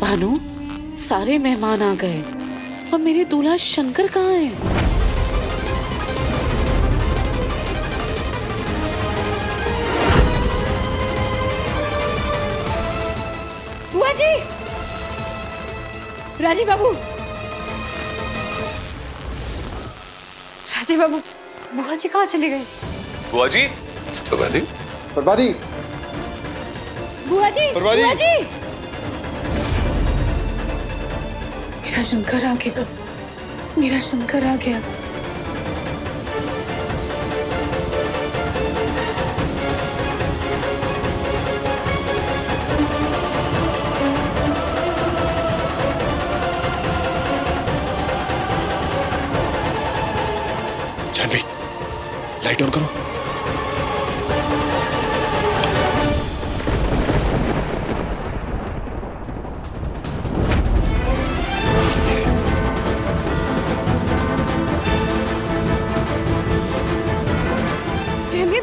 भानु, सारे मेहमान आ गए और मेरे दूल्हा शंकर कहाँ है? बुआ जी, राजीव बाबू, राजीव बाबू, बुआ जी कहाँ चली गई? बुआ जी, बर्बादी, बर्बादी, बुआ जी, बर्बादी। बुआ जी, मेरा शंकर आ गया, मेरा शंकर आ गया। जानवी, लाइट ऑन करो।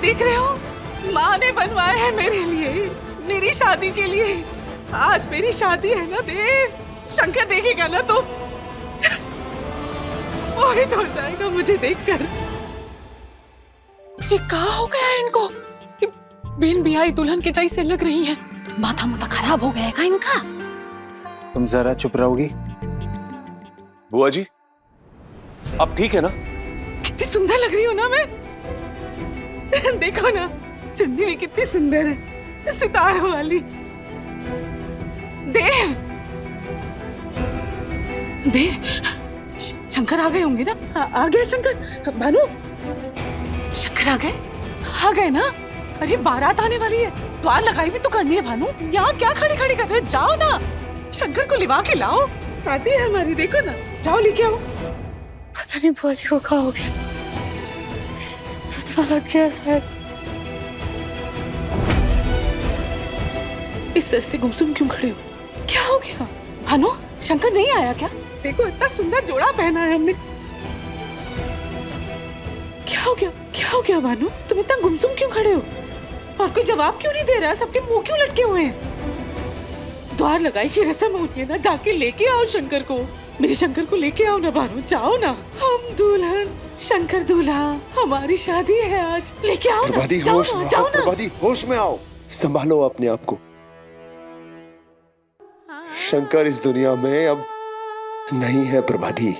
देख रहे हो, माँ ने बनवाया है मेरे लिए, मेरी शादी के लिए। आज मेरी शादी है ना देव, शंकर देखेगा ना तो मोहित हो जाएगा मुझे देखकर। ये कहाँ हो गया इनको? बेन बियाई दुल्हन के जैसे लग रही है। माथा मुथा खराब हो गया का इनका? तुम जरा चुप रहोगी? बुआ जी, आप ठीक है ना? कितनी सुंदर लग रही हो ना मैं। देखो ना, चुन्नी भी कितनी सुंदर है, सितारों वाली। देव, देव, शंकर आ गए होंगे ना? आ गया शंकर। भानु, शंकर आ गए ना? अरे बारात आने वाली है, द्वार लगाई भी तो करनी है भानु। यहाँ क्या खड़ी खड़ी कर रहे हो? जाओ ना, शंकर को लिवा के लाओ। आती है हमारी, देखो ना, जाओ लेके आओ। पता नहीं बुआ जी को क्या हो गया, सदमा लग गया शायद। इस तरह से गुमसुम क्यों खड़े हो? क्या हो गया? भानु, शंकर नहीं आया क्या? देखो इतना सुंदर जोड़ा पहना है हमने। क्या हो गया? क्या हो गया भानु? तुम इतना गुमसुम क्यों खड़े हो? और कोई जवाब क्यों नहीं दे रहा? सबके मुंह क्यों लटके हुए हैं? द्वार लगाई की रस्म होती है ना, जाके लेके आओ शंकर को। मेरे शंकर को लेके आओ ना भानु, जाओ ना। हम दुल्हन, शंकर दूल्हा, हमारी शादी है आज, लेके आओ ना। बर्बादी, जाओ होश ना, में जाओ आओ। ना। बर्बादी, होश में आओ। संभालो अपने आप को। शंकर इस दुनिया में अब नहीं है प्रभादी।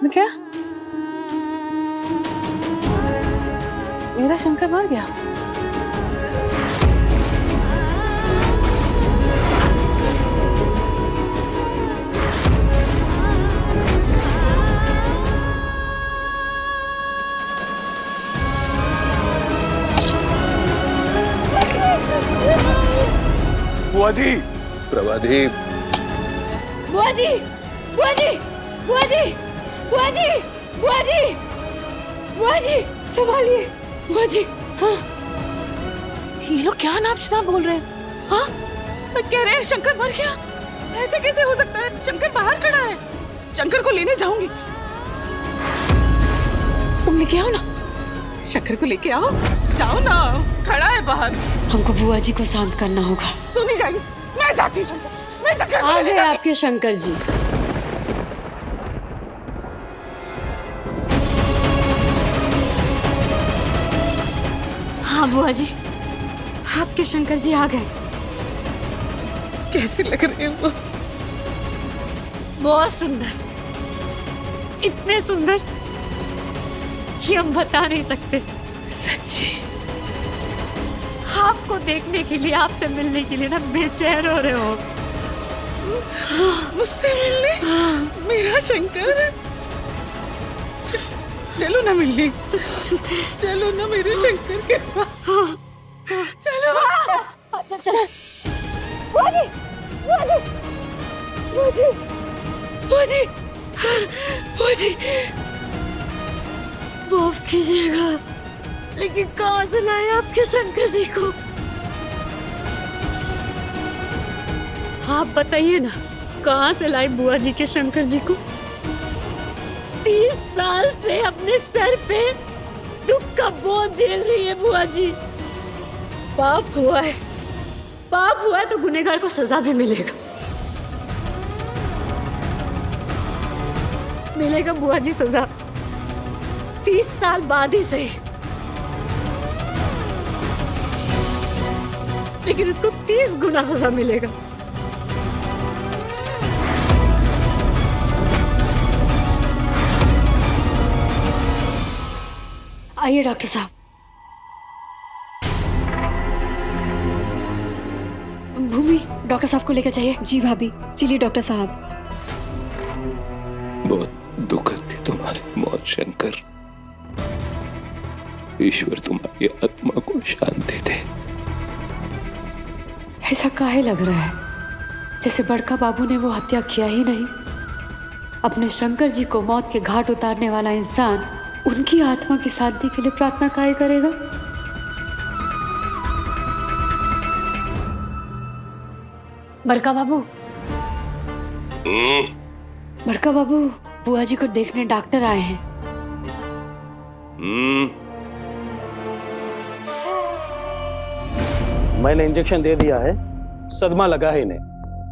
क्या? मेरा शंकर मर गया? बुआ जी, प्रभादी, बुआ जी, बुआ जी, बुआ जी, बुआ जी, बुआ जी, बुआ जी, संभालिए बुआ जी। हाँ, ये लोग क्या नाप शनाप बोल रहे हैं? हाँ, कह रहे हैं शंकर मर गया। ऐसे कैसे हो सकता है? शंकर बाहर खड़ा है, शंकर को लेने जाऊंगी। तुम लेके आओ ना, शंकर को लेके आओ, जाओ ना, खड़ा है बाहर। हमको बुआ जी को शांत करना होगा। तू नहीं जाएगी, मैं जाती हूँ शंकर, मैं शंकर को आ लेने गए जाती आपके शंकर जी। हाँ बुआ जी, आपके शंकर जी आ गए। हूँ। कैसे लग रहे हैं वो? बहुत सुंदर, इतने सुंदर कि हम बता नहीं सकते। सच्ची? आपको देखने के लिए, आपसे मिलने के लिए ना बेचैन हो रहे हो। मुझसे मिलने? मेरा शंकर, चलो ना मिलने, चलते हैं। चलो ना मेरे शंकर के पास, चलो। चल बुआ जी, बुआ जी, बुआ जी, बुआ जी, बुआ जी, माफ कीजिएगा, लेकिन कहाँ से लाए आपके शंकर जी को? आप बताइए ना, कहाँ से लाए बुआ जी के शंकर जी को? 30 साल से अपने सर पे दुख का बोझ झेल रही है बुआ जी। पाप हुआ है, पाप हुआ है तो गुनहगार को सजा भी मिलेगा। मिलेगा बुआ जी सजा, 30 साल बाद ही सही, लेकिन उसको 30 गुना सजा मिलेगा। आइए डॉक्टर साहब। भूमि, डॉक्टर साहब को लेकर जाइए। जी भाभी, चलिए डॉक्टर साहब। बहुत दुखद थी तुम्हारी मौत शंकर। ईश्वर तुम्हारी आत्मा को शांति दे। ऐसा काहे लग रहा है जैसे बड़का बाबू ने वो हत्या किया ही नहीं? अपने शंकर जी को मौत के घाट उतारने वाला इंसान उनकी आत्मा की शांति के लिए प्रार्थना काहे करेगा? बड़का बाबू, बड़का बाबू, बुआ जी को देखने डॉक्टर आए हैं। मैंने इंजेक्शन दे दिया है, सदमा लगा है इन्हें।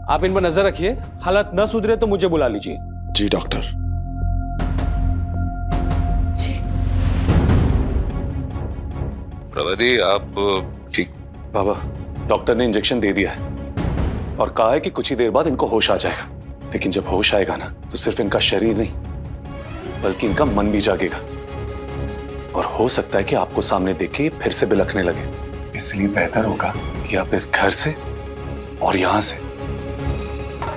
आप इन पर नजर रखिए, हालत न सुधरे तो मुझे बुला लीजिए। जी डॉक्टर। जी प्रभादी, आप ठीक? बाबा, डॉक्टर ने इंजेक्शन दे दिया है और कहा है कि कुछ ही देर बाद इनको होश आ जाएगा। लेकिन जब होश आएगा ना, तो सिर्फ इनका शरीर नहीं बल्कि इनका मन भी जागेगा और हो सकता है कि आपको सामने देख के फिर से बिलखने लगे। इसलिए बेहतर होगा कि आप इस घर से और यहां से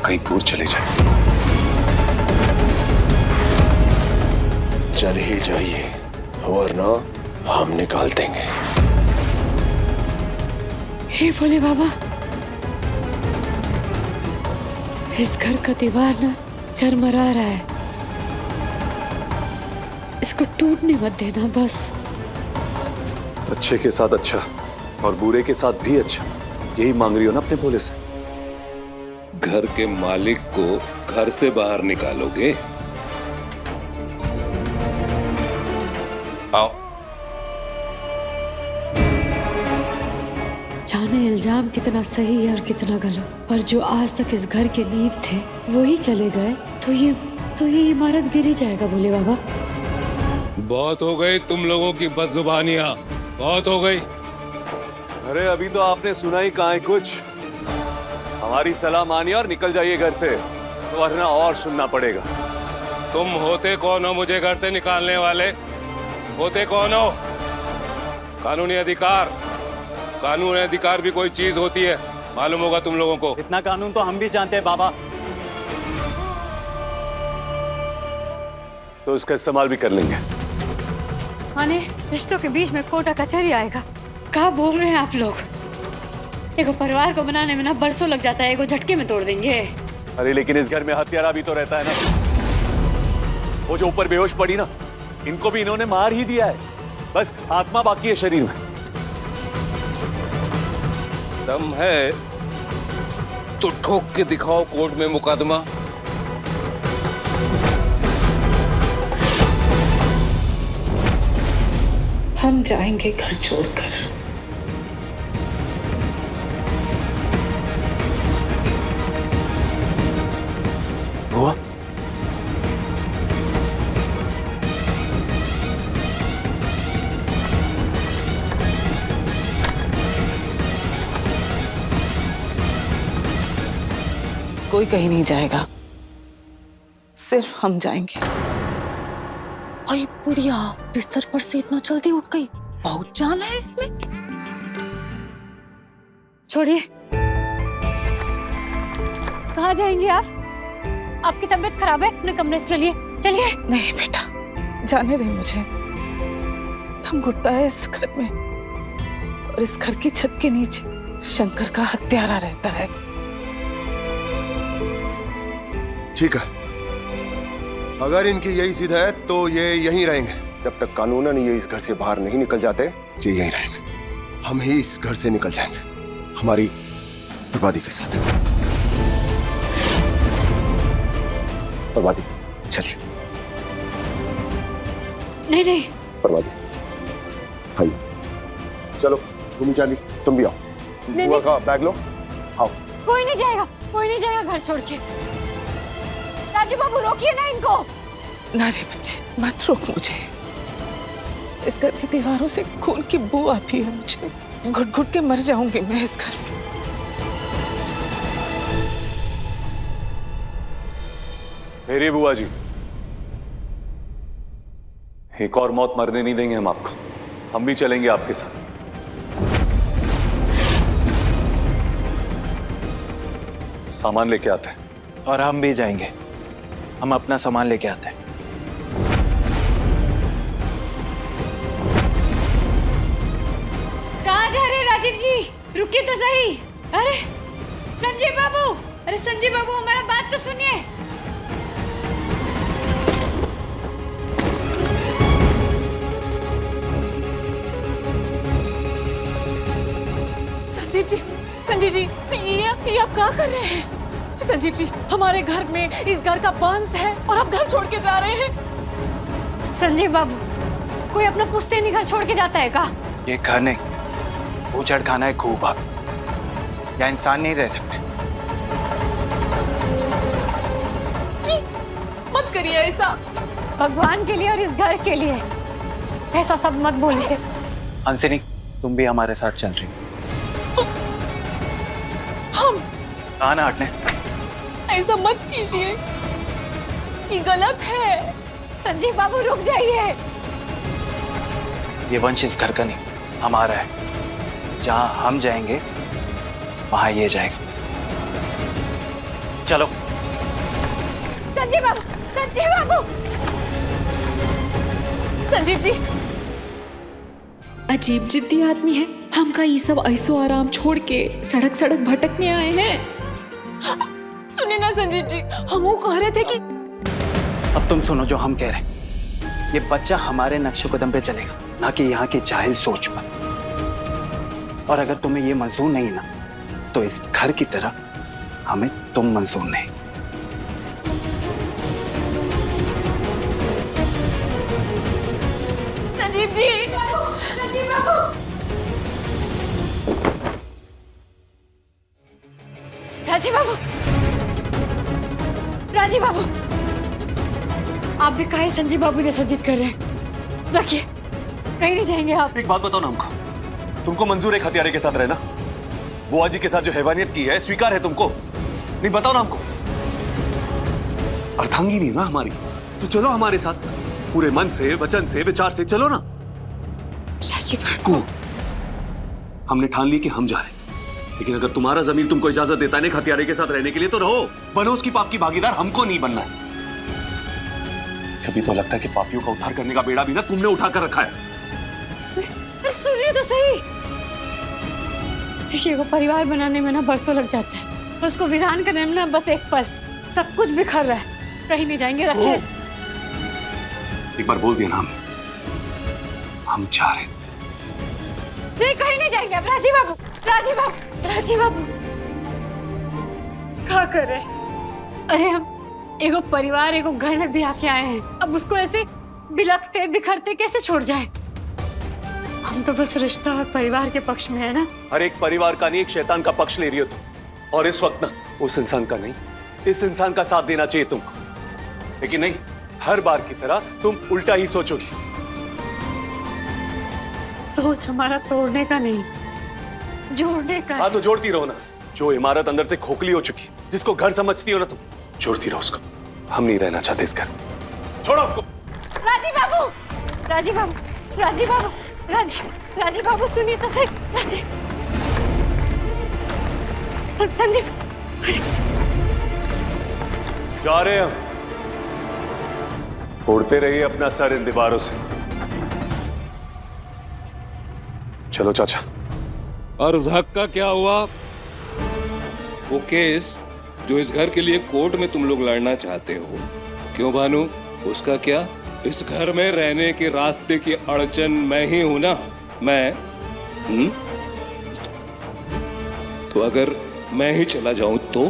कहीं दूर चले जाएं। चल ही जाइए वरना हम निकाल देंगे। हे भोले बाबा, इस घर का दीवार ना चरमरा रहा है, इसको टूटने मत देना बस। अच्छे के साथ अच्छा और बुरे के साथ भी अच्छा, यही मांग रही हो ना अपने भोले से? घर के मालिक को घर से बाहर निकालोगे? आओ। जाने इल्जाम कितना सही है और कितना गलत, पर जो आज तक इस घर के नींव थे वो ही चले गए तो ये इमारत गिर ही जाएगा भोले बाबा। बहुत हो गई तुम लोगों की बदजुबानियां, बहुत हो गई। अरे अभी तो आपने सुना ही कहाँ है कुछ। हमारी सलाह मानिए और निकल जाइए घर से, तो वरना और सुनना पड़ेगा। तुम होते कौन हो मुझे घर से निकालने वाले? होते कौन हो? कानूनी अधिकार, कानूनी अधिकार भी कोई चीज होती है, मालूम होगा तुम लोगों को। इतना कानून तो हम भी जानते हैं बाबा। तो इसका इस्तेमाल भी कर लेंगे। माने रिश्तों के बीच में कोर्ट कचहरी आएगा? क्या बोल रहे हैं आप लोग? एगो परिवार को बनाने में ना बरसों लग जाता है, एगो झटके में तोड़ देंगे। अरे लेकिन इस घर में हत्यारा भी तो रहता है ना। वो जो ऊपर बेहोश पड़ी ना, इनको भी इन्होंने मार ही दिया है, बस आत्मा बाकी है शरीर में। दम है तो ठोक के दिखाओ कोर्ट में मुकदमा। हम जाएंगे घर छोड़कर। हुआ? कोई कहीं नहीं जाएगा, सिर्फ हम जाएंगे। अरे बुढ़िया, बिस्तर पर से इतना जल्दी उठ गई, बहुत जान है इसमें। छोड़िए, कहाँ जाएंगे आप? आपकी तबीयत खराब है, अपने कमरे चलिए चलिए। नहीं बेटा, जाने दे मुझे। दम घुटता है इस घर में, और इस घर की छत के नीचे शंकर का हत्यारा रहता है। ठीक है, अगर इनकी यही जिद है तो ये यहीं रहेंगे। जब तक कानूनन ये इस घर से बाहर नहीं निकल जाते, ये यहीं रहेंगे। हम ही इस घर से निकल जाएंगे हमारी बर्बादी के साथ। बर्बादी, चलिए। नहीं नहीं, बर्बादी, हाय चलो तुम ही चाली, तुम भी आओ। बुआ का बैग लो, आओ। कोई नहीं जाएगा, कोई नहीं जाएगा घर छोड़ के। राजू बाबू रोकिए ना इनको। ना रे बच्चे, मत रोक मुझे। इस घर की दीवारों से खून की बू आती है मुझे। घुट घुट के मर जाऊंगी मैं इस घर में। मेरी बुआ जी, एक और मौत मरने नहीं देंगे हम आपको। हम भी चलेंगे आपके साथ। सामान लेके आते हैं। और हम भी जाएंगे। हम अपना सामान लेके आते हैं। कहाँ जा रहे राजीव जी? रुकिए तो सही। अरे संजय बाबू, अरे संजय बाबू हमारा बात तो सुनिए। संजीव जी, संजीव जी, ये आप क्या कर रहे हैं? संजीव जी, हमारे घर में इस घर का वंश है और आप घर छोड़ के जा रहे हैं। संजय बाबू, कोई अपना पुश्तैनी घर छोड़ के जाता है का? ये घर नहीं, उजड़ खाना है खूब। आप या इंसान नहीं रह सकते। मत करिए ऐसा। भगवान के लिए और इस घर के लिए ऐसा सब मत बोलिए। हंसिनी, तुम भी हमारे साथ चल रही। हम कहा ना हटने। ऐसा मत कीजिए, ये गलत है। संजय बाबू रुक जाइए। ये वंश इस घर का नहीं, हमारा है। जहां हम जाएंगे वहां ये जाएगा। चलो। संजय बाबू, संजय बाबू। संजीव जी, अजीब जिद्दी आदमी है। हमका ये सब ऐसो आराम छोड़ के सड़क सड़क भटकने आए हैं। सुनिए ना संजीव जी, हम वो कह रहे थे कि अब तुम सुनो जो हम कह रहे हैं। ये बच्चा हमारे नक्शे कदम पे चलेगा, ना कि यहाँ की जाहिल सोच पर। और अगर तुम्हें ये मंजूर नहीं ना, तो इस घर की तरह हमें तुम मंजूर नहीं। संजीव जी, संजय बाबू। राजीव बाबू, राजीव बाबू, आप भी काहे संजय बाबू जैसा जिद कर रहे हैं? रखिए, कहीं नहीं जाएंगे आप। एक बात बताओ ना हमको, तुमको मंजूर है हत्यारे के साथ रहना? बुआ जी के साथ जो हैवानियत की है स्वीकार है तुमको? नहीं, बताओ ना हमको। अर्धांगी नहीं ना हमारी, तो चलो हमारे साथ। पूरे मन से, वचन से, विचार से चलो ना। राजीव क्यों? हमने ठान ली कि हम जा रहे, लेकिन अगर तुम्हारा जमीर तुमको इजाजत देता है हत्यारे के साथ रहने के लिए, तो रहो, बनो उसकी पाप की भागीदार। हमको नहीं बनना है। कभी तो लगता है कि पापियों का उद्धार करने का बेड़ा भी ना तुमने उठा कर रखा है। सुनिए तो सही। देखिए, वो परिवार बनाने में ना बरसों लग जाता है, और उसको विधान करने में ना बस एक पल। सब कुछ बिखर रहा है। कहीं नहीं जाएंगे। रखिए। एक बार बोल दिया ना हम जा रहे। नहीं, कहीं नहीं जाएंगे अब। राजीव बाबू, राजीव बाबू, राजीव बाबू, क्या कर रहे हैं? अरे हम एगो परिवार, एगो घर में भी आके आए हैं। अब उसको ऐसे बिलखते बिखरते कैसे छोड़ जाए? हम तो बस रिश्ता और परिवार के पक्ष में है ना। हर एक परिवार का नहीं, एक शैतान का पक्ष ले रही हो तुम। और इस वक्त ना उस इंसान का नहीं, इस इंसान का साथ देना चाहिए तुमको। लेकिन नहीं, हर बार की तरह तुम उल्टा ही सोचोगी। सोच हमारा तोड़ने का नहीं, जोड़ने का। हाँ, तो जोड़ती रहो ना। जो इमारत अंदर से खोखली हो चुकी, जिसको घर समझती हो ना तुम, जोड़ती रहो उसको। हम नहीं रहना चाहते इस घर। छोड़ो उसको। राजीव बाबू, राजीव बाबू, राजीव बाबू, राजीव बाबू, सुनिए तो सही। राजीव, संजीव, जा रहे हम। उड़ते रहिए अपना सर इन दीवारों से। चलो चाचा। और उस हक का क्या हुआ? वो केस जो इस घर के लिए कोर्ट में तुम लोग लड़ना चाहते हो, क्यों भानु, उसका क्या? इस घर में रहने के रास्ते की अड़चन मैं ही हूं ना। मैं तो अगर मैं ही चला जाऊं तो?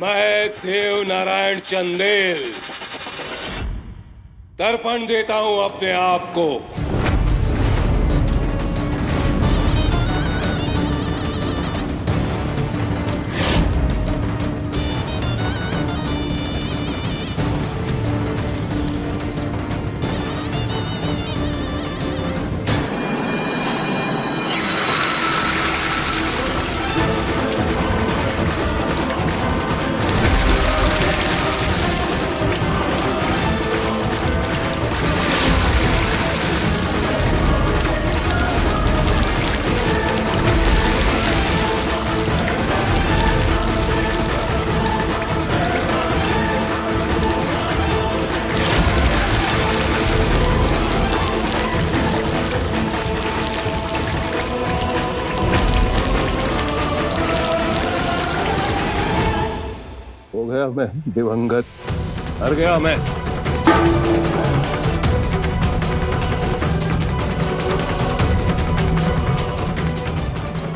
मैं देव नारायण चंदेल तर्पण देता हूं अपने आप को। हो गया मैं दिवंगत, मर गया मैं।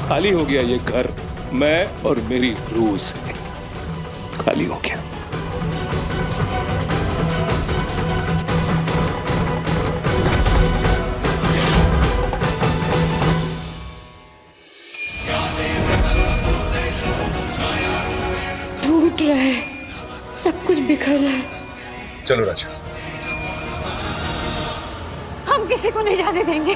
खाली हो गया ये घर, मैं और मेरी रूह से खाली हो गया। टूट रहा है, सब कुछ बिखर रहा है। चलो राजा। हम किसी को नहीं जाने देंगे।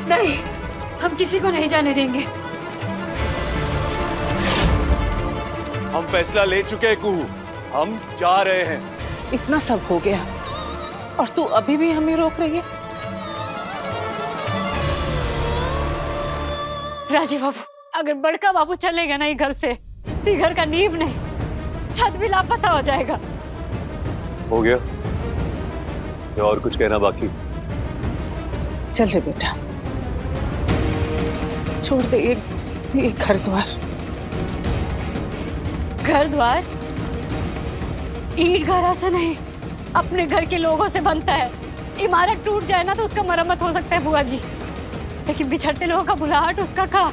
नहीं, हम किसी को नहीं जाने देंगे। हम फैसला ले चुके हैं कुहू, हम जा रहे हैं। इतना सब हो गया और तू अभी भी हमें रोक रही है? राजीव बाबू, अगर बड़का बाबू चलेगा नहीं घर से, तो घर का नींव नहीं, छत भी लापता हो जाएगा। हो गया? या और कुछ कहना बाकी? चल रे बेटा, छोड़ दे ये घर द्वार। घर द्वार ईंट घरा से नहीं, अपने घर के लोगों से बनता है। इमारत टूट जाए ना तो उसका मरम्मत हो सकता है बुआ जी, लेकिन बिछड़ते लोगों का बुलाहट उसका का।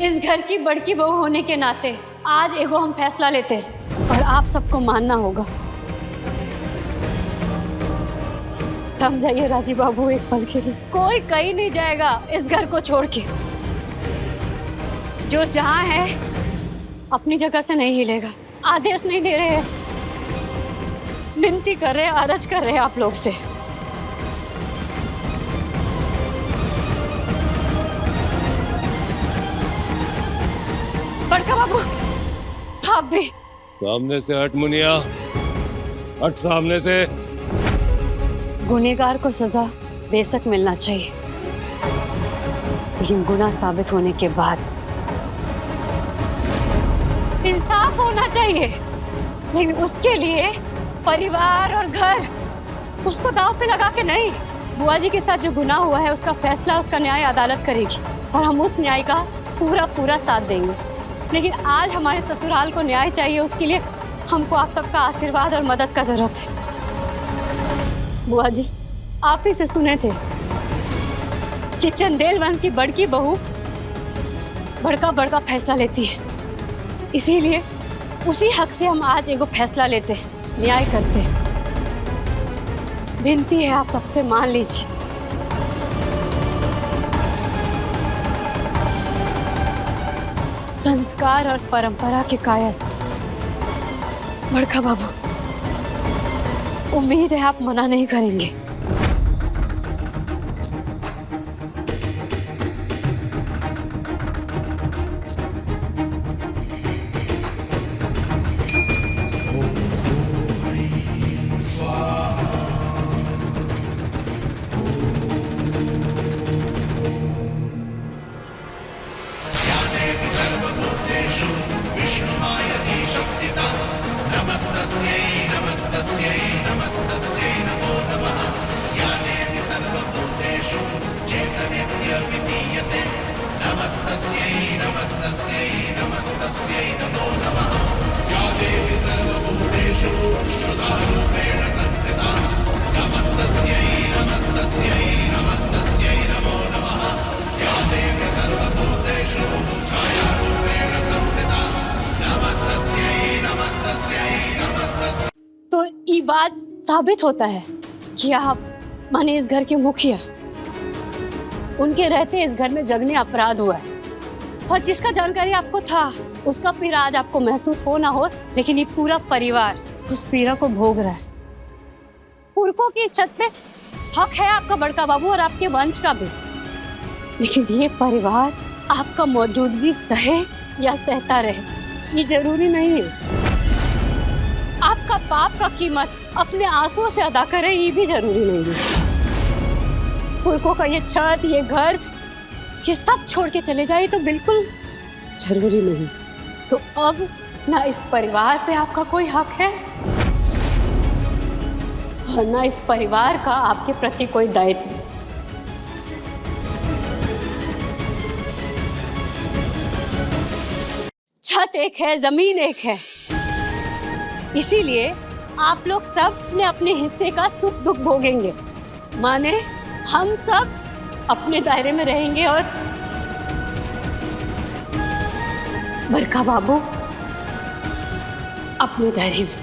इस घर की बड़की बहू होने के नाते आज एगो हम फैसला लेते हैं और आप सबको मानना होगा। थम जाइए राजीव बाबू एक पल के लिए। कोई कहीं नहीं जाएगा इस घर को छोड़ के। जो जहां है अपनी जगह से नहीं हिलेगा। आदेश नहीं दे रहे हैं, विनती कर रहे हैं, अरज कर रहे हैं आप लोग से। बड़का बाबू, आप भी सामने से हट मुनिया, हट सामने से। गुनहगार को सजा बेशक मिलना चाहिए, लेकिन गुनाह साबित होने के बाद इंसाफ होना चाहिए। लेकिन उसके लिए परिवार और घर उसको दांव पे लगा के नहीं। बुआ जी के साथ जो गुनाह हुआ है उसका फैसला उसका न्याय अदालत करेगी और हम उस न्याय का पूरा साथ देंगे। लेकिन आज हमारे ससुराल को न्याय चाहिए, उसके लिए हमको आप सबका आशीर्वाद और मदद का जरूरत है। बुआ जी, आप ही से सुने थे कि चंदेल वंश की बड़की बहू बड़का फैसला लेती है, इसीलिए उसी हक से हम आज एगो फैसला लेते हैं, न्याय करते हैं। विनती है आप सबसे मान लीजिए। संस्कार और परंपरा के कायल बड़का बाबू, उम्मीद है आप मना नहीं करेंगे। नमस्तस्यै नमो नमः। या देवी सर्वभूतेषु तो ये बात साबित होता है कि आप माने इस घर के मुखिया, उनके रहते इस घर में जगने अपराध हुआ है, और जिसका जानकारी आपको था उसका पीड़ा आज आपको महसूस हो ना हो, लेकिन ये पूरा परिवार उस पीड़ा को भोग रहा है। पुरखों की छत पे हक है आपका बड़का बाबू और आपके वंश का भी, लेकिन ये परिवार आपका मौजूदगी सहे या सहता रहे ये जरूरी नहीं है। आपका पाप का कीमत अपने आंसुओं से अदा करे ये भी जरूरी नहीं है। पुरखों का ये छत, ये घर, ये सब छोड़ के चले जाए तो बिल्कुल जरूरी नहीं। तो अब ना इस परिवार पे आपका कोई हक है और ना इस परिवार का आपके प्रति कोई दायित्व। छत एक है, जमीन एक है, इसीलिए आप लोग सब अपने अपने हिस्से का सुख दुख भोगेंगे। माने हम सब अपने दायरे में रहेंगे और बड़का बाबू अपने दायरे में।